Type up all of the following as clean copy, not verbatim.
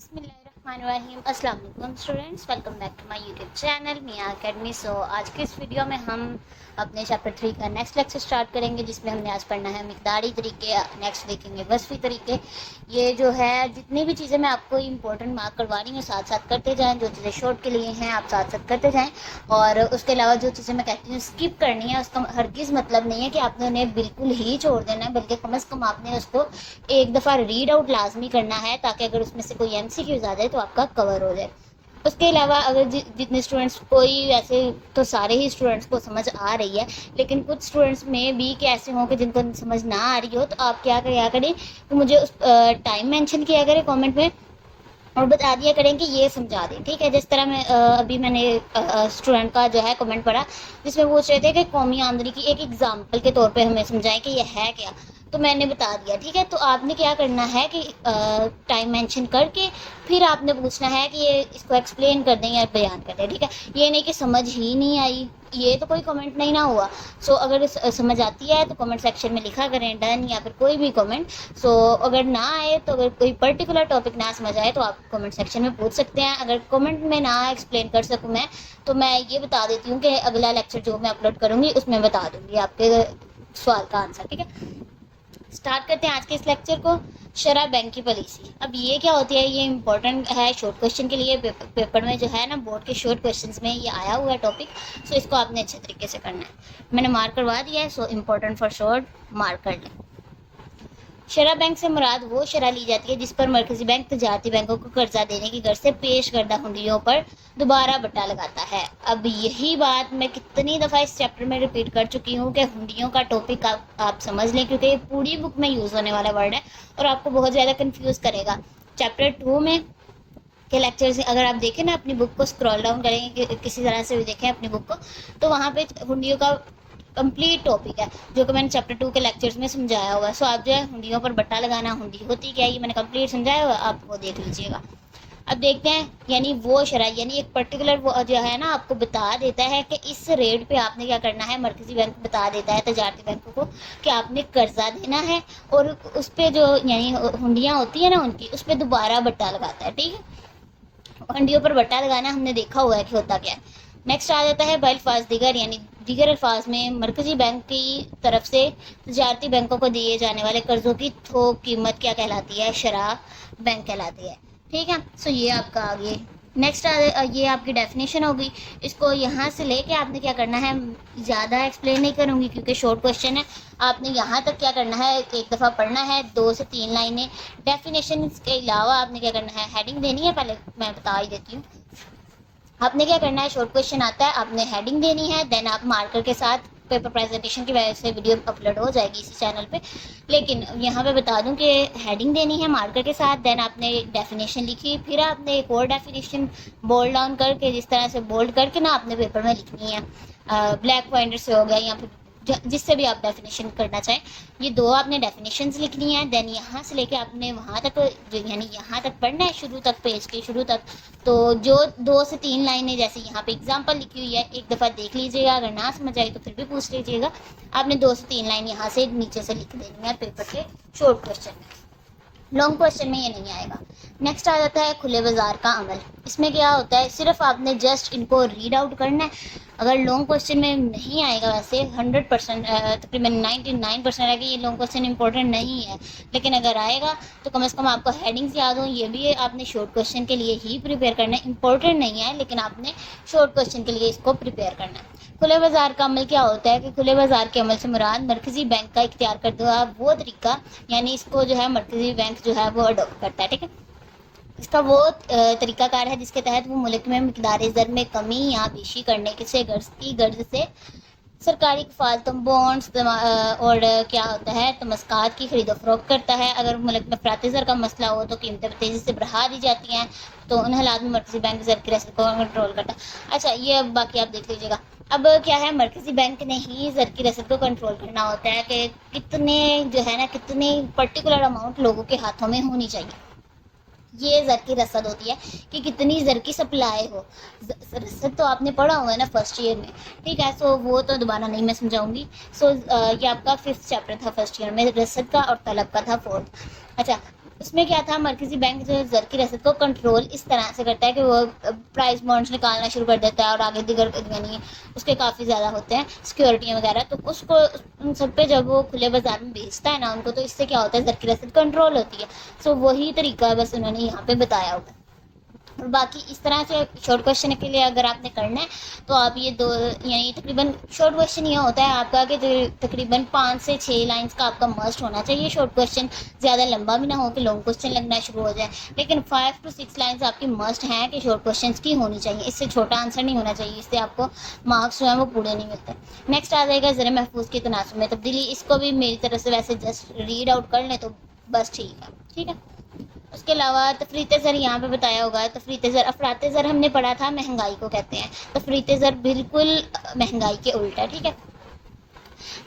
بسم اللہ الرحمن الرحیم. السلام علیکم students, welcome back to my YouTube channel Miyan Academy. آج کے اس ویڈیو میں ہم اپنے چیپٹر 3 کا نیکسٹ لیکچر سٹارٹ کریں گے, جس میں ہم نے آج پڑھنا ہے مقداری طریقے. نیکسٹ دیکھیں گے وصفی طریقے. یہ جو ہے جتنی بھی چیزیں میں آپ کو امپورٹنٹ مارک کروا رہی ہوں ساتھ ساتھ کرتے جائیں. جو چیزیں شارٹ کے لیے ہیں آپ ساتھ ساتھ کرتے جائیں, اور اس کے علاوہ جو چیزیں میں کہتی ہوں اسکپ کرنی ہے اس کا ہرگز مطلب نہیں ہے کہ آپ نے انہیں بالکل ہی چھوڑ دینا ہے, بلکہ کم از کم آپ نے اس کو ایک دفعہ ریڈ آؤٹ لازمی کرنا ہے, تاکہ اگر اس میں سے کوئی MCQs آ جائے تو آپ کا کور ہو جائے. اس کے علاوہ اگر جتنے اسٹوڈنٹس, کوئی ویسے تو سارے ہی اسٹوڈنٹس کو سمجھ آ رہی ہے, لیکن کچھ اسٹوڈنٹس میں بھی کہ ایسے ہوں کہ جن کو سمجھ نہ آ رہی ہو, تو آپ کیا کریں کہ مجھے اس ٹائم مینشن کیا کریں کامنٹ میں, اور بتا دیا کریں کہ یہ سمجھا دیں. ٹھیک ہے, جس طرح میں نے اسٹوڈنٹ کا جو ہے کمنٹ پڑھا جس میں پوچھ رہے تھے کہ قومی آمدنی کی ایک ایگزامپل کے طور پہ ہمیں سمجھائیں کہ یہ ہے کیا, تو میں نے بتا دیا. ٹھیک ہے, تو آپ نے کیا کرنا ہے کہ ٹائم مینشن کر کے پھر آپ نے پوچھنا ہے کہ یہ اس کو ایکسپلین کر دیں یا بیان کر دیں. ٹھیک ہے, یہ نہیں کہ سمجھ ہی نہیں آئی, یہ تو کوئی کمنٹ نہیں نہ ہوا. اگر سمجھ آتی ہے تو کمنٹ سیکشن میں لکھا کریں ڈن, یا پھر کوئی بھی کمنٹ. اگر نہ آئے تو اگر کوئی پرٹیکولر ٹاپک نہ سمجھ آئے تو آپ کمنٹ سیکشن میں پوچھ سکتے ہیں. اگر کمنٹ میں نہ ایکسپلین کر سکوں میں, تو میں یہ بتا دیتی ہوں کہ اگلا لیکچر جو میں اپلوڈ کروں گی اس میں بتا دوں گی آپ کے سوال کا آنسر. ٹھیک ہے, اسٹارٹ کرتے ہیں آج کے اس لیکچر کو. شرح بینک کی پالیسی. اب یہ کیا ہوتی ہے, یہ امپورٹنٹ ہے شارٹ کویشچن کے لیے. پیپر میں جو ہے نا بورڈ کے شارٹ کویشچنس میں یہ آیا ہوا ہے ٹاپک, اس کو آپ نے اچھے طریقے سے کرنا ہے. میں نے مارک کروا دیا ہے, امپورٹنٹ فار شارٹ مارک کر لیں. شرح بینک سے مراد وہ شرح لی جاتی ہے جس پر مرکزی بینک تجارتی بینکوں کو قرضہ دینے کی غرض سے پیش کردہ ہنڈیوں پر دوبارہ بٹا لگاتا ہے. اب یہی بات میں کتنی دفعہ اس چیپٹر میں ریپیٹ کر چکی ہوں کہ ہنڈیوں کا ٹاپک آپ سمجھ لیں, کیونکہ یہ پوری بک میں یوز ہونے والا ورڈ ہے اور آپ کو بہت زیادہ کنفیوز کرے گا. چیپٹر 2 میں کے لیکچر سے اگر آپ دیکھیں نا, اپنی بک کو اسکرول ڈاؤن کریں گے کسی طرح سے بھی دیکھیں اپنی بک کو, تو وہاں پہ ہنڈیوں کا کمپلیٹ ٹاپک ہے جو کہ میں نے چیپٹر 2 کے لیکچرز میں سمجھایا ہوا ہے. آپ جو ہے ہنڈیوں پر بٹا لگانا, ہنڈی ہوتی کیا, یہ میں نے کمپلیٹ سمجھایا ہوا ہے, آپ وہ دیکھ لیجیے گا. اب دیکھتے ہیں, یعنی وہ شرح, یعنی ایک پرٹیکولر وہ جو ہے نا آپ کو بتا دیتا ہے کہ اس ریٹ پہ آپ نے کیا کرنا ہے. مرکزی بینک بتا دیتا ہے تجارتی بینکوں کو کہ آپ نے قرضہ دینا ہے, اور اس پہ جو یعنی ہنڈیاں ہوتی ہیں نا ان کی, اس پہ دوبارہ بٹا لگاتا ہے. ٹھیک ہے, ہنڈیوں پر بٹا لگانا ہم نے دیکھا ہوا ہے کہ ہوتا کیا ہے. نیکسٹ آ جاتا ہے بالفاظ دیگر, یعنی دیگر الفاظ میں مرکزی بینک کی طرف سے تجارتی بینکوں کو دیے جانے والے قرضوں کی تھوک قیمت کیا کہلاتی ہے, شرح بینک کہلاتی ہے. ٹھیک ہے, یہ آپ کا آگے. نیکسٹ یہ آپ کی ڈیفینیشن ہوگی. اس کو یہاں سے لے کے آپ نے کیا کرنا ہے, زیادہ ایکسپلین نہیں کروں گی کیونکہ شارٹ کویشچن ہے. آپ نے یہاں تک کیا کرنا ہے, ایک دفعہ پڑھنا ہے, 2 سے 3 لائنیں. ڈیفینیشن کے علاوہ آپ نے کیا کرنا ہے, ہیڈنگ دینی ہے. پہلے میں بتا ہی دیتی ہوں آپ نے کیا کرنا ہے. شارٹ کویشچن آتا ہے, آپ نے ہیڈنگ دینی ہے, دین آپ مارکر کے ساتھ پیپر پریزنٹیشن کی وجہ سے ویڈیو اپلوڈ ہو جائے گی اسی چینل پہ, لیکن یہاں پہ بتا دوں کہ ہیڈنگ دینی ہے مارکر کے ساتھ, دین آپ نے ڈیفینیشن لکھی, پھر آپ نے ایک اور ڈیفینیشن بولڈ ڈاؤن کر کے, جس طرح سے بولڈ کر کے نا آپ نے پیپر میں لکھنی ہے. بلیک پوائنٹر سے ہو گیا یا پھر جس سے بھی آپ ڈیفینیشن کرنا چاہیں, یہ 2 آپ نے ڈیفینیشنز لکھنی ہے. دین یہاں سے لے کے آپ نے وہاں تک, یعنی یہاں تک پڑھنا ہے شروع تک, پیج کے شروع تک. تو جو 2 سے 3 لائنیں جیسے یہاں پہ اگزامپل لکھی ہوئی ہے, ایک دفعہ دیکھ لیجیے گا, اگر نہ سمجھ آئی تو پھر بھی پوچھ لیجیے گا. آپ نے 2 سے 3 لائن یہاں سے نیچے سے لکھ دینی ہے پیپر کے شارٹ کویشچن میں. لانگ کویشچن میں یہ نہیں آئے گا. نیکسٹ آ جاتا ہے کھلے بازار کا عمل. اس میں کیا ہوتا ہے, صرف آپ نے جسٹ ان کو ریڈ آؤٹ کرنا ہے. اگر لانگ کویشچن میں نہیں آئے گا, ویسے 100% تقریباً 99% ہے کہ یہ لانگ کویشچن امپورٹنٹ نہیں ہے, لیکن اگر آئے گا تو کم از کم آپ کو ہیڈنگز یاد ہوں. یہ بھی آپ نے شارٹ کویشچن کے لیے ہی پریپیئر کرنا ہے, امپورٹنٹ نہیں ہے لیکن آپ نے شارٹ کویشچن کے لیے اس کو پریپیئر کرنا ہے. کھلے بازار کا عمل کیا ہوتا ہے کہ کھلے بازار کے عمل سے مراد مرکزی بینک کا اختیار کردہ وہ طریقہ, یعنی اس کو جو ہے مرکزی بینک جو ہے وہ اڈاپٹ کرتا ہے. ٹھیک ہے, اس کا وہ طریقہ کار ہے جس کے تحت وہ ملک میں مقدار زر میں کمی یا بیشی کرنے کی غرض سے سرکاری کفالت, بونڈز اور کیا ہوتا ہے تمسکات کی خرید و فروخت کرتا ہے. اگر ملک میں افراط زر کا مسئلہ ہو تو قیمتیں تیزی سے بڑھا دی جاتی ہیں, تو ان حالات میں مرکزی بینک زر کی رسد کو کنٹرول کرتا ہے. اچھا, یہ باقی آپ دیکھ لیجیے گا. اب کیا ہے, مرکزی بینک نے ہی زر کی رسد کو کنٹرول کرنا ہوتا ہے کہ کتنے جو ہے نا, کتنی پرٹیکولر اماؤنٹ لوگوں کے ہاتھوں میں ہونی چاہیے. یہ زر کی رسد ہوتی ہے کہ کتنی زر کی سپلائی ہو. رسد تو آپ نے پڑھا ہوا ہے نا فرسٹ ایئر میں. ٹھیک ہے, وہ تو دوبارہ نہیں میں سمجھاؤں گی. یہ آپ کا 5th چیپٹر تھا فرسٹ ایئر میں, رسد کا, اور طلب کا تھا 4th. اچھا, اس میں کیا تھا، مرکزی بینک جو ہے زر کی رسد کو کنٹرول اس طرح سے کرتا ہے کہ وہ پرائز بانڈس نکالنا شروع کر دیتا ہے اور آگے دیگر یعنی اس کے کافی زیادہ ہوتے ہیں سیکیورٹیاں وغیرہ، تو اس کو ان سب پہ جب وہ کھلے بازار میں بیچتا ہے نا ان کو، تو اس سے کیا ہوتا ہے زر کی رسد کنٹرول ہوتی ہے. سو وہی طریقہ ہے بس انہوں نے یہاں پہ بتایا ہوگا. اور باقی اس طرح سے شارٹ کویشچن کے لیے اگر آپ نے کرنا ہے تو آپ یہ دو یعنی تقریباً شارٹ کویشچن یہ ہوتا ہے آپ کا کہ تقریباً 5 سے 6 لائنس کا آپ کا مسٹ ہونا چاہیے شارٹ کویشچن. زیادہ لمبا بھی نہ ہو کہ لانگ کویشچن لگنا شروع ہو جائے، لیکن 5 to 6 لائنس آپ کی مسٹ ہیں کہ شارٹ کویشچنس کی ہونی چاہیے. اس سے چھوٹا آنسر نہیں ہونا چاہیے، اس سے آپ کو مارکس جو ہیں وہ پورے نہیں ملتے. نیکسٹ آ جائے گا زر محفوظ کے تناسب میں تبدیلی. اس کو بھی میری طرف سے ویسے جسٹ ریڈ آؤٹ کر لیں تو بس ٹھیک ہے. ٹھیک ہے. اس کے علاوہ تفریط زر یہاں پہ بتایا ہوگا. تفریط زر افراط زر ہم نے پڑھا تھا مہنگائی کو کہتے ہیں، تفریط زر بالکل مہنگائی کے الٹا. ٹھیک ہے.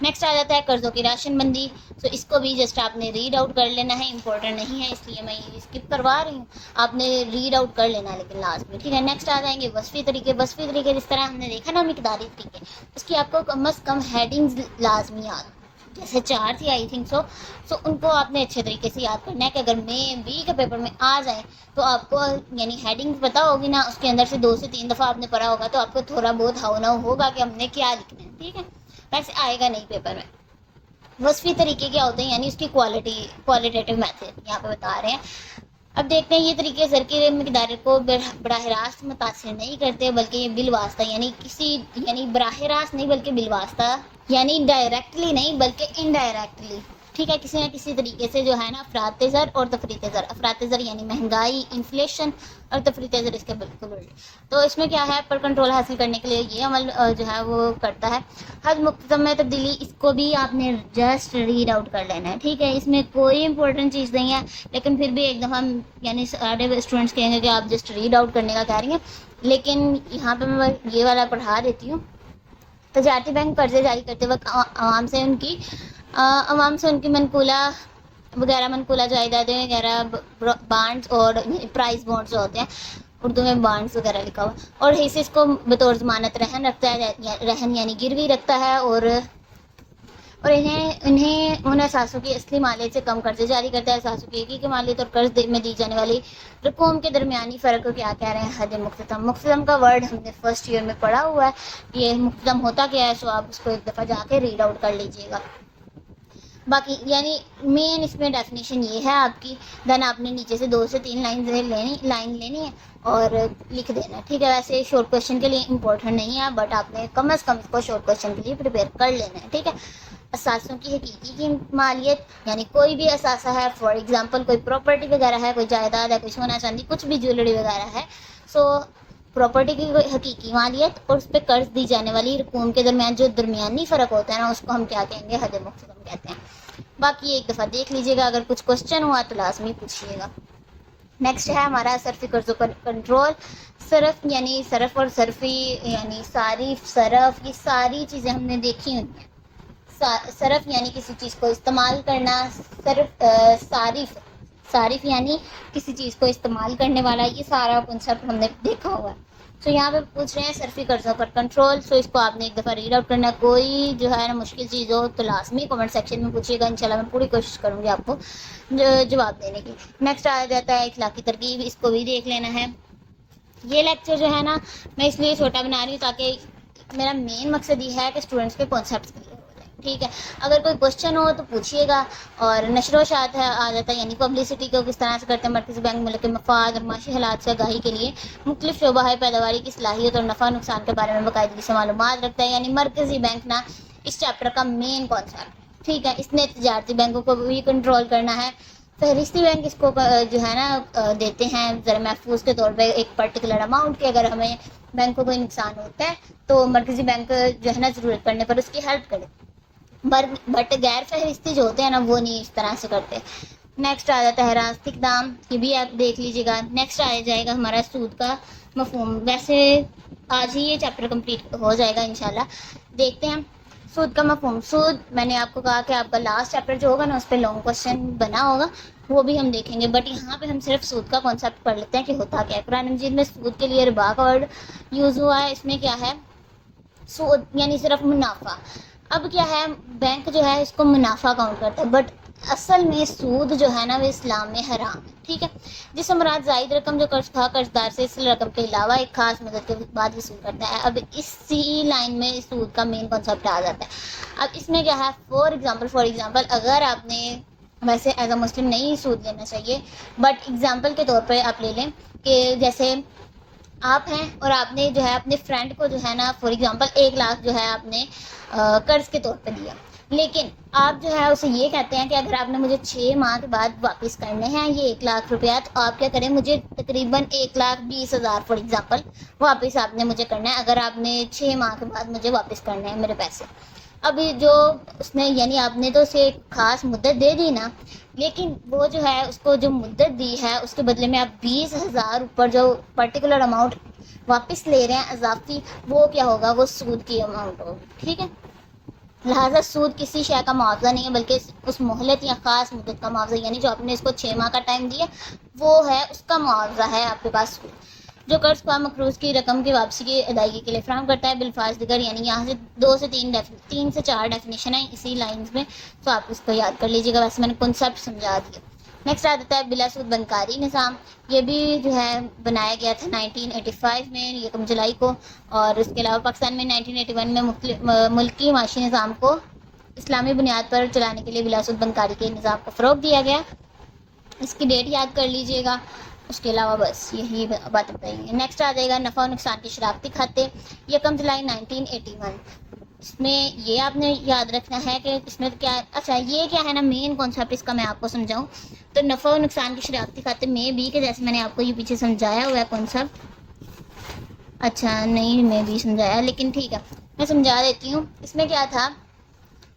نیکسٹ آ جاتا ہے قرضوں کی راشن بندی. تو اس کو بھی جسٹ آپ نے ریڈ آؤٹ کر لینا ہے، امپورٹنٹ نہیں ہے اس لیے میں یہ اسکپ کروا رہی ہوں. آپ نے ریڈ آؤٹ کر لینا ہے لیکن لازمی میں. ٹھیک ہے. نیکسٹ آ جائیں گے وصفی طریقے. وصفی طریقے جس طرح ہم نے دیکھا نا مقداری طریقے، اس کی آپ کو کم از کم ہیڈنگز لازمی یاد، جیسے 4 تھی آئی تھنک سو ان کو آپ نے اچھے طریقے سے یاد کرنا ہے کہ اگر میں بی کے پیپر میں آ جائیں تو آپ کو یعنی ہیڈنگ پتہ ہوگی نا، اس کے اندر سے 2 سے 3 دفعہ آپ نے پڑھا ہوگا تو آپ کو تھوڑا بہت ہاؤ ناؤ ہوگا کہ ہم نے کیا لکھنا ہے. ٹھیک ہے. ویسے آئے گا نہیں پیپر میں. وصفی طریقے کیا ہوتے ہیں یعنی اس کی کوالٹیٹیو میتھڈ یہاں پہ بتا رہے ہیں. اب دیکھتے ہیں یہ طریقے زر کی مقدار کو براہ راست متاثر نہیں کرتے بلکہ یہ بالواسطہ یعنی براہ راست نہیں بلکہ بالواسطہ یعنی ڈائریکٹلی نہیں بلکہ انڈائریکٹلی. ٹھیک ہے. کسی نہ کسی طریقے سے جو ہے نا افراط زر اور تفریط زر. افراط زر یعنی مہنگائی انفلیشن اور تفریط زر اس کے بالکل الٹ. تو اس میں کیا ہے، پر کنٹرول حاصل کرنے کے لیے یہ عمل جو ہے وہ کرتا ہے. حد مقتضم میں تبدیلی. اس کو بھی آپ نے جسٹ ریڈ آؤٹ کر لینا ہے. ٹھیک ہے. اس میں کوئی امپورٹنٹ چیز نہیں ہے لیکن پھر بھی ایک دفعہ یعنی سارے اسٹوڈنٹس کہیں گے کہ آپ جسٹ ریڈ آؤٹ کرنے کا کہہ رہی ہیں، لیکن یہاں پہ میں یہ والا پڑھا دیتی ہوں. تجارتی بینک قرضے جاری کرتے وقت عوام سے ان کی منقولہ وغیرہ منقولہ جائیدادیں وغیرہ بانڈز اور پرائز بانڈز جو ہوتے ہیں، اردو میں بانڈز وغیرہ لکھا ہوا، اور حصص کو بطور ضمانت رہن رکھتا ہے. رہن یعنی گروی رکھتا ہے اور انہیں ان اثاثوں کی اصلی مالیت سے کم قرضے جاری کرتا ہے. اثاثوں کی حقیقی مالیت اور قرض میں دی جانے والی رقوم کے درمیانی فرق کو کیا کہہ رہے ہیں، حد مقتضم. مقتضم کا ورڈ ہم نے فرسٹ ایئر میں پڑھا ہوا ہے. یہ مقتضم ہوتا کیا ہے، سو آپ اس کو ایک دفعہ جا کے ریڈ آؤٹ کر لیجئے گا. باقی یعنی مین اس میں ڈیفینیشن یہ ہے آپ کی. دین آپ نے نیچے سے 2 سے 3 لائن لینی ہے اور لکھ دینا ہے. ٹھیک ہے. ویسے شارٹ کویشچن کے لیے امپورٹنٹ نہیں ہے بٹ آپ نے کم از کم اس کو شارٹ کویشچن کے لیے پریپیئر کر لینا ہے. ٹھیک ہے. اثاثوں کی حقیقی کی مالیت یعنی کوئی بھی اثاثہ ہے، فار ایگزامپل کوئی پراپرٹی وغیرہ ہے، کوئی جائیداد ہے، کوئی سونا چاندی، کچھ بھی جویلری وغیرہ ہے. سو پراپرٹی کی کوئی حقیقی مالیت اور اس پہ قرض دی جانے والی رقوم کے درمیان جو درمیانی فرق ہوتا ہے نا، اس کو ہم کیا کہیں گے، حد مقتضم کہتے ہیں. باقی ایک دفعہ دیکھ لیجیے گا، اگر کچھ کوشچن ہوا تو لازمی پوچھیے گا. نیکسٹ ہے ہمارا صرفی قرضوں پر کنٹرول. صرف یعنی صرف اور صرفی یعنی صارف صرف، یہ ساری چیزیں ہم نے دیکھی ہوئی ہیں. صرف یعنی کسی چیز کو استعمال کرنا. صارف یعنی کسی چیز کو استعمال کرنے والا. یہ سارا کنسیپٹ ہم نے دیکھا ہوا ہے. سو یہاں پہ پوچھ رہے ہیں صرفی قرضوں پر کنٹرول. سو اس کو آپ نے ایک دفعہ ریڈ آؤٹ کرنا ہے. کوئی جو ہے نا مشکل چیز ہو تو لازمی کمنٹ سیکشن میں پوچھیے گا. انشاءاللہ میں پوری کوشش کروں گی آپ کو جواب دینے کی. نیکسٹ آ جاتا ہے اخلاقی ترغیب. اس کو بھی دیکھ لینا ہے. یہ لیکچر جو ہے نا میں اس لیے چھوٹا بنا رہی ہوں تاکہ میرا مین مقصد یہ ہے کہ اسٹوڈنٹس کے کانسیپٹس کلیئر ہو جائیں. ٹھیک ہے. اگر کوئی کوشچن ہو تو پوچھیے گا. اور نشر و اشاعت آ جاتا ہے یعنی پبلسٹی کو کس طرح سے کرتے ہیں. مرکزی بینک ملک کے مفاد اور معاشی حالات سے آگاہی کے لیے مختلف شعبہ پیداواری کی صلاحیت اور نفع نقصان کے بارے میں باقاعدگی سے معلومات رکھتا ہے. یعنی مرکزی بینک نا اس چیپٹر کا مین کانسیپٹ. ٹھیک ہے. اس نے تجارتی بینکوں کو بھی کنٹرول کرنا ہے. فہرستی بینک اس کو جو ہے نا دیتے ہیں زر محفوظ کے طور پہ ایک پرٹیکولر اماؤنٹ کے. اگر ہمیں بینک کو کوئی نقصان ہوتا ہے تو مرکزی بینک جو ہے نا ضرورت پڑنے پر اس کی ہیلپ کرے. بٹ غیر فہرستی جو ہوتے ہیں نا وہ نہیں اس طرح سے کرتے. نیکسٹ آ جاتا ہے راست اقدام. یہ بھی آپ دیکھ لیجیے گا. نیکسٹ آ جائے گا ہمارا سود کا مفہوم. ویسے آج ہی یہ چیپٹر کمپلیٹ ہو جائے گا انشاءاللہ. دیکھتے ہیں سود کا مفہوم. سود میں نے آپ کو کہا کہ آپ کا لاسٹ چیپٹر جو ہوگا نا اس پہ لانگ کوشچن بنا ہوگا، وہ بھی ہم دیکھیں گے. بٹ یہاں پہ ہم صرف سود کا کانسیپٹ پڑھ لیتے ہیں کہ ہوتا کیا ہے. قرآن مجید میں سود کے لیے ربا کا ورڈ یوز ہوا ہے. اس میں کیا ہے، سود یعنی صرف منافع. اب کیا ہے، بینک جو ہے اس کو منافع کاؤنٹ کرتا ہے بٹ اصل میں سود جو ہے نا وہ اسلام میں حرام ہے، ٹھیک ہے، جس سے مراد زائد رقم جو قرض خواہ قرضدار سے اس رقم کے علاوہ ایک خاص مدت کے بعد وصول کرتا ہے۔ اب اسی لائن میں سود کا مین کانسیپٹ آ جاتا ہے۔ اب اس میں کیا ہے، فار ایگزامپل اگر آپ نے، ویسے ایز اے مسلم نہیں سود لینا چاہیے، بٹ ایگزامپل کے طور پہ آپ لے لیں کہ جیسے آپ ہیں اور آپ نے جو ہے اپنے فرینڈ کو جو ہے نا فار ایگزامپل 1 لاکھ جو ہے آپ نے قرض کے طور پہ دیا، لیکن آپ جو ہے اسے یہ کہتے ہیں کہ اگر آپ نے مجھے 6 ماہ کے بعد واپس کرنے ہیں یہ 1 لاکھ روپیہ، تو آپ کیا کریں، مجھے تقریباً 1,20,000 فار ایگزامپل واپس آپ نے مجھے کرنا ہے، اگر آپ نے 6 ماہ کے بعد مجھے واپس کرنے ہیں میرے پیسے۔ ابھی جو اس نے، یعنی آپ نے تو اسے ایک خاص مدت دے دی نا، لیکن وہ جو ہے اس کو جو مدت دی ہے اس کے بدلے میں آپ 20,000 اوپر جو پرٹیکولر اماؤنٹ واپس لے رہے ہیں اضافی، وہ کیا ہوگا، وہ سود کی اماؤنٹ ہوگی، ٹھیک ہے۔ لہٰذا سود کسی شے کا معاوضہ نہیں ہے، بلکہ اس مہلت یا خاص مدت کا معاوضہ، یعنی جو آپ نے اس کو 6 ماہ کا ٹائم دیا وہ ہے اس کا معاوضہ ہے آپ کے پاس سود، جو قرض خواہ مقروض کی رقم کی واپسی کی ادائیگی کے لیے فراہم کرتا ہے بالفاظ دیگر، یعنی یہاں سے 3 سے 4 ڈیفینیشن ہے اسی لائنز میں، تو آپ اس کو یاد کر لیجیے گا، ویسے میں نے کنسیپٹ سمجھا دیا۔ نیکسٹ آ جاتا ہے بلا سود بنکاری نظام، یہ بھی جو ہے بنایا گیا تھا 1985 میں 1 جولائی کو، اور اس کے علاوہ پاکستان میں 1981 میں ملکی معاشی نظام کو اسلامی بنیاد پر چلانے کے لیے بلا سود بنکاری کے نظام کو فروغ دیا گیا، اس کی ڈیٹ یاد کر لیجئے گا۔ اس کے علاوہ بس یہی بات بتائیں گے۔ نیکسٹ آ جائے گا نفع و نقصان کے شراکتی کھاتے، 1 جولائی 1981۔ اس میں یہ آپ نے یاد رکھنا ہے کہ اس میں کیا، اچھا یہ کیا ہے نا مین کانسیپٹ اس کا میں آپ کو سمجھاؤں تو نفع و نقصان کے شراکتی کھاتے میں بھی، کہ جیسے میں نے آپ کو یہ پیچھے سمجھایا ہوا ہے کانسیپٹ، اچھا نہیں میں بھی سمجھایا لیکن ٹھیک ہے میں سمجھا دیتی ہوں۔ اس میں کیا تھا،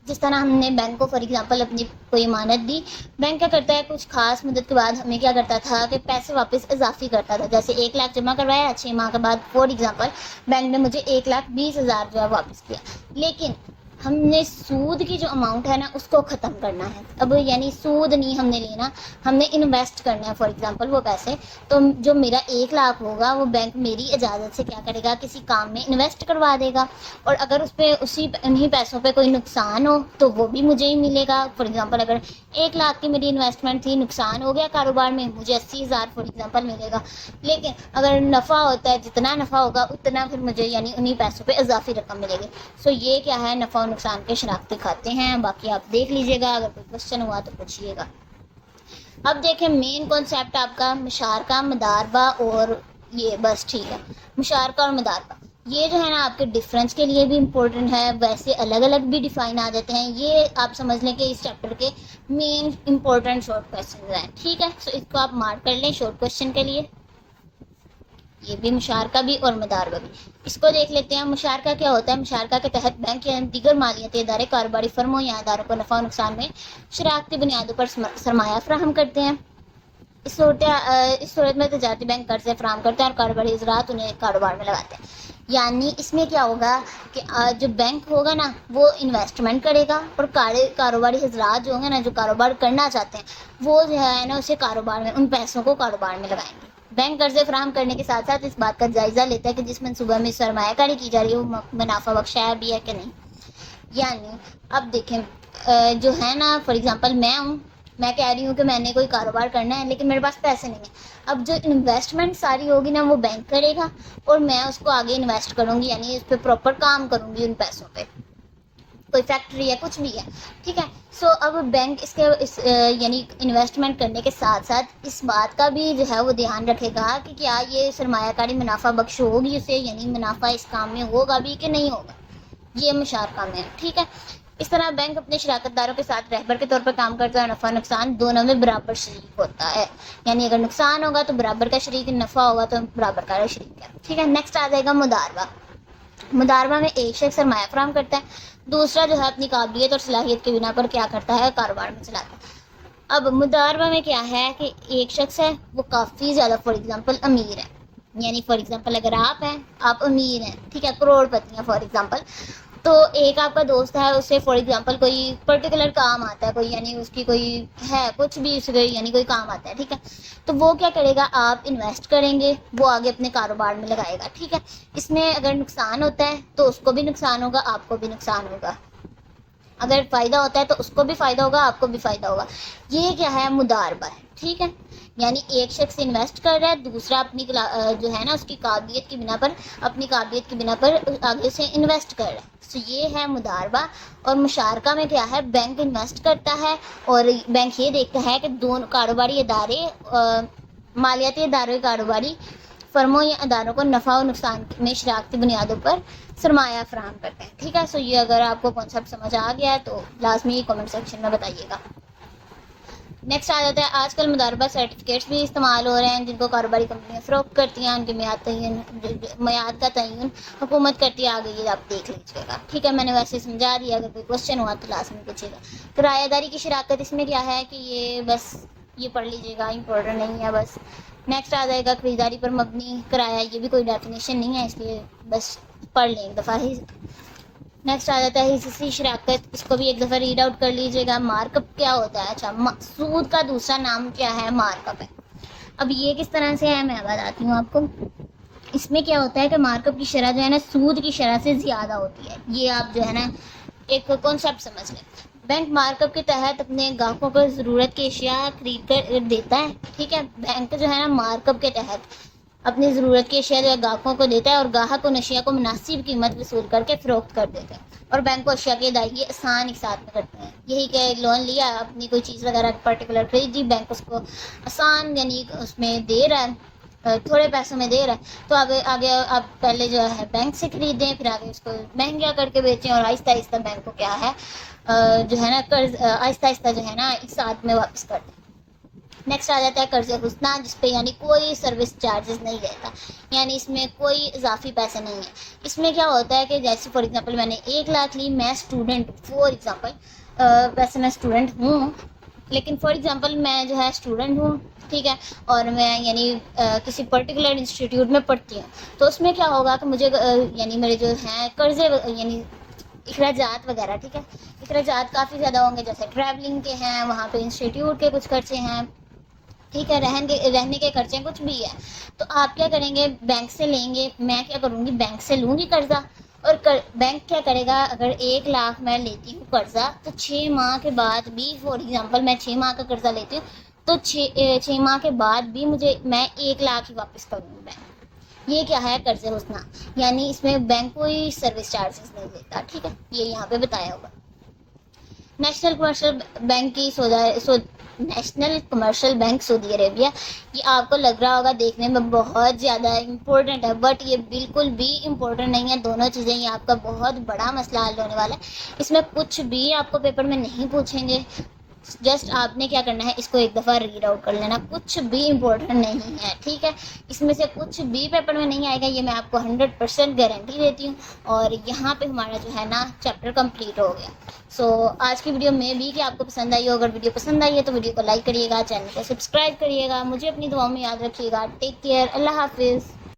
جس طرح ہم نے بینک کو فار ایگزامپل اپنی کوئی امانت دی، بینک کیا کرتا ہے کچھ خاص مدت کے بعد ہمیں کیا کرتا تھا کہ پیسے واپس اضافی کرتا تھا، جیسے 1 لاکھ جمع کروایا 6 ماہ کے بعد فار ایگزامپل بینک نے مجھے 1,20,000 جو ہے واپس کیا، لیکن ہم نے سود کی جو اماؤنٹ ہے نا اس کو ختم کرنا ہے۔ اب یعنی سود نہیں ہم نے لینا، ہم نے انویسٹ کرنا ہے فار ایگزامپل وہ پیسے، تو جو میرا 1 لاکھ ہوگا وہ بینک میری اجازت سے کیا کرے گا، کسی کام میں انویسٹ کروا دے گا، اور اگر اس پہ انہی پیسوں پہ کوئی نقصان ہو تو وہ بھی مجھے ہی ملے گا۔ فار ایگزامپل اگر 1 لاکھ کی میری انویسٹمنٹ تھی، نقصان ہو گیا کاروبار میں، مجھے 80,000 فار ایگزامپل ملے گا، لیکن اگر نفع ہوتا ہے جتنا نفع ہوگا اتنا پھر مجھے یعنی انہی پیسوں پہ اضافی رقم ملے گی۔ سو یہ کیا ہے، نفع و نقصان کے شراکتی کھاتے ہیں، باقی آپ دیکھ لیجیے گا، اگر کوئی کوشچن ہوا تو پوچھیے گا۔ اب دیکھیں مین کانسیپٹ آپ کا مشارکہ، مداربہ اور یہ بس ٹھیک ہے، مشارکہ اور مداربہ یہ جو ہے نا آپ کے ڈفرینس کے لیے بھی امپورٹنٹ ہے، ویسے الگ الگ بھی ڈیفائن آ جاتے ہیں، یہ آپ سمجھ لیں کہ اس چیپٹر کے مین امپورٹنٹ شارٹ کویشچنز ہیں، ٹھیک ہے۔ سو اس کو آپ مارک کر لیں شارٹ کویشچن کے لیے، یہ بھی مشارکہ بھی اور مداربہ بھی۔ اس کو دیکھ لیتے ہیں، مشارکہ کیا ہوتا ہے، مشارکہ کے تحت بینک یا دیگر مالیاتی ادارے کاروباری فرموں یا اداروں کو نفع و نقصان میں شراکتی بنیادوں پر سرمایہ فراہم کرتے ہیں۔ اس صورت میں تجارتی بینک قرضے فراہم کرتے ہیں اور کاروباری حضرات انہیں کاروبار میں لگاتے ہیں، یعنی اس میں کیا ہوگا کہ جو بینک ہوگا نا وہ انویسٹمنٹ کرے گا، اور کاروباری حضرات جو ہوں گے نا جو کاروبار کرنا چاہتے ہیں وہ جو ہے نا اسے کاروبار میں، ان پیسوں کو کاروبار میں لگائیں گے۔ بینک قرضے فراہم کرنے کے ساتھ ساتھ اس بات کا جائزہ لیتا ہے کہ جس منصوبہ میں سرمایہ کاری کی جا رہی ہے وہ منافع بخش ہے بھی ہے کہ نہیں۔ یعنی اب دیکھیں جو ہے نا فار ایگزامپل میں کہہ رہی ہوں کہ میں نے کوئی کاروبار کرنا ہے لیکن میرے پاس پیسے نہیں ہیں، اب جو انویسٹمنٹ ساری ہوگی نا وہ بینک کرے گا اور میں اس کو آگے انویسٹ کروں گی، یعنی اس پہ پراپر کام کروں گی ان پیسوں پہ، کوئی فیکٹری ہے کچھ بھی ہے، ٹھیک ہے۔ سو اب بینک اس یعنی انویسٹمنٹ کرنے کے ساتھ ساتھ اس بات کا بھی جو ہے وہ دھیان رکھے گا کہ کیا یہ سرمایہ کاری منافع بخش ہوگی اسے، یعنی منافع اس کام میں ہوگا بھی کہ نہیں ہوگا، یہ مشارکہ میں ہے، ٹھیک ہے۔ اس طرح بینک اپنے شراکت داروں کے ساتھ رہبر کے طور پر کام کرتا ہے، نفع نقصان دونوں میں برابر شریک ہوتا ہے، یعنی اگر نقصان ہوگا تو برابر کا شریک، نفع ہوگا تو برابر کا شریک ہے، ٹھیک ہے۔ نیکسٹ آ جائے گا مداربہ۔ مداربہ میں ایک شخص سرمایہ فراہم کرتا ہے، دوسرا جو ہے اپنی قابلیت اور صلاحیت کی بنا پر کیا کرتا ہے، کاروبار میں چلاتا ہے۔ اب مداربہ میں کیا ہے کہ ایک شخص ہے وہ کافی زیادہ فار ایگزامپل امیر ہے، یعنی فار ایگزامپل اگر آپ ہیں، آپ امیر ہیں، ٹھیک ہے، کروڑ پتی ہیں فار ایگزامپل، تو ایک آپ کا دوست ہے اسے فار ایگزامپل کوئی پرٹیکولر کام آتا ہے، کوئی یعنی اس کی کوئی ہے کچھ بھی اس یعنی کوئی کام آتا ہے، ٹھیک ہے، تو وہ کیا کرے گا، آپ انویسٹ کریں گے، وہ آگے اپنے کاروبار میں لگائے گا، ٹھیک ہے۔ اس میں اگر نقصان ہوتا ہے تو اس کو بھی نقصان ہوگا، آپ کو بھی نقصان ہوگا، اگر فائدہ ہوتا ہے تو اس کو بھی فائدہ ہوگا، آپ کو بھی فائدہ ہوگا. یہ کیا ہے؟ مداربہ ہے. ٹھیک ہے، یعنی ایک شخص انویسٹ کر رہا ہے، دوسرا اپنی جو ہے نا اس کی قابلیت کی بنا پر، اپنی قابلیت کی بنا پر آگے سے انویسٹ کر رہا ہے. سو یہ ہے مداربہ. اور مشارکہ میں کیا ہے؟ بینک انویسٹ کرتا ہے اور بینک یہ دیکھتا ہے کہ دونوں کاروباری ادارے، مالیاتی ادارے، کاروباری فرموں یا اداروں کو نفع و نقصان میں شراکتی بنیادوں پر سرمایہ فراہم کرتے ہیں. ٹھیک ہے، سو یہ اگر آپ کو کانسیپٹ سمجھ آ گیا ہے تو لازمی کامنٹ سیکشن میں بتائیے گا. نیکسٹ آ جاتا ہے، آج کل مداربہ سرٹیفکیٹس بھی استعمال ہو رہے ہیں جن کو کاروباری کمپنیاں فروخت کرتی ہیں. ان کے میعاد کا تعین حکومت کرتی ہے. آگے یہ آپ دیکھ لیجیے گا. ٹھیک ہے، میں نے ویسے سمجھا دیا، اگر کوئی کوشچن ہوا تو لازمی پوچھیے گا. کرایہ داری کی شراکت، اس میں کیا ہے کہ یہ بس یہ پڑھ لیجیے گا، امپورٹنٹ نہیں ہے بس. نیکسٹ آ جائے گا خریداری پر مبنی کرایہ. یہ بھی کوئی ڈیفینیشن نہیں ہے، اس لیے بس پڑھ لیں ایک دفعہ ہی. نیکسٹ آ جاتا ہے حصصی شراکت. اس کو بھی ایک دفعہ ریڈ آؤٹ کر لیجیے گا. مارک اپ کیا ہوتا ہے؟ اچھا، سود کا دوسرا نام کیا ہے؟ مارک اپ ہے. اب یہ کس طرح سے ہے میں بتاتی ہوں آپ کو. اس میں کیا ہوتا ہے کہ مارک اپ کی شرح جو ہے نا سود کی شرح سے زیادہ ہوتی ہے. یہ آپ جو ہے نا ایک کانسیپٹ سمجھ لیں. بینک مارک اپ کے تحت اپنے گاہکوں کو ضرورت کی اشیاء خرید کر دیتا ہے. ٹھیک ہے، بینک جو ہے نا مارک اپ کے تحت اپنی ضرورت کی اشیاء جو ہے گاہکوں کو دیتا ہے اور گاہک ان اشیاء کو مناسب قیمت وصول کر کے فروخت کر دیتے ہیں. اور بینک کو اشیاء کی ادائیگی آسان ایک ساتھ میں کرتے ہیں. یہی کہ لون لیا، اپنی کوئی چیز وغیرہ پرٹیکولر خریدی، بینک اس کو آسان یعنی اس میں دے رہا ہے، تھوڑے پیسوں میں دے رہا ہے. تو آگے آپ پہلے جو ہے بینک سے خریدیں، پھر آگے اس کو مہنگا کر کے بیچیں، اور آہستہ آہستہ بینک کو کیا ہے جو ہے نا قرض آہستہ آہستہ جو ہے نا ایک ساتھ میں واپس کر دیں. نیکسٹ آ جاتا ہے قرض حسنہ، جس پہ یعنی کوئی سروس چارجز نہیں رہتا، یعنی اس میں کوئی اضافی پیسے نہیں ہیں. اس میں کیا ہوتا ہے کہ جیسے فار ایگزامپل میں نے 1 لاکھ لی، میں اسٹوڈنٹ فار ایگزامپل، ویسے میں اسٹوڈنٹ ہوں، لیکن فار ایگزامپل میں جو ہے اسٹوڈنٹ ہوں. ٹھیک ہے، اور میں یعنی کسی پرٹیکولر انسٹیٹیوٹ میں پڑھتی ہوں. تو اس میں کیا ہوگا کہ مجھے یعنی میرے جو ہیں قرضے یعنی اخراجات وغیرہ، ٹھیک ہے، اخراجات کافی زیادہ ہوں گے، جیسے ٹریولنگ کے ہیں، وہاں پہ انسٹیٹیوٹ کے کچھ خرچے ہیں. ٹھیک ہے، رہنے کے خرچے کچھ بھی ہے. تو آپ کیا کریں گے؟ بینک سے لیں گے. میں کیا کروں گی؟ بینک سے لوں گی قرضہ. اور بینک کیا کرے گا؟ اگر 1 لاکھ میں لیتی ہوں قرضہ، تو 6 ماہ کے بعد بھی، فار ایگزامپل میں 6 ماہ کا قرضہ لیتی ہوں، تو 6 ماہ کے بعد بھی میں 1 لاکھ ہی واپس کروں گی بینک. یہ کیا ہے؟ قرض حسنہ. یعنی اس میں بینک کوئی سروس چارجز نہیں دیتا. ٹھیک ہے، یہ یہاں پہ بتایا ہوگا. نیشنل کمرشل بینک کی نیشنل کمرشل بینک سعودی عربیہ. یہ آپ کو لگ رہا ہوگا دیکھنے میں بہت زیادہ امپورٹنٹ ہے، بٹ یہ بالکل بھی امپورٹنٹ نہیں ہے. دونوں چیزیں یہ آپ کا بہت بڑا مسئلہ حل ہونے والا ہے. اس میں کچھ بھی آپ کو پیپر میں نہیں پوچھیں گے. جسٹ آپ نے کیا کرنا ہے؟ اس کو ایک دفعہ ریڈ آؤٹ کر لینا. کچھ بھی امپورٹنٹ نہیں ہے. ٹھیک ہے، اس میں سے کچھ بھی پیپر میں نہیں آئے گا، یہ میں آپ کو 100% گارنٹی دیتی ہوں. اور یہاں پہ ہمارا جو ہے نا چیپٹر کمپلیٹ ہو گیا. سو آج کی ویڈیو میں بھی کہ آپ کو پسند آئی ہو. اگر ویڈیو پسند آئی ہے تو ویڈیو کو لائک کریے گا، چینل کو سبسکرائب کریے گا. مجھے اپنی دعاؤں میں یاد رکھیے گا. Take care. اللہ حافظ.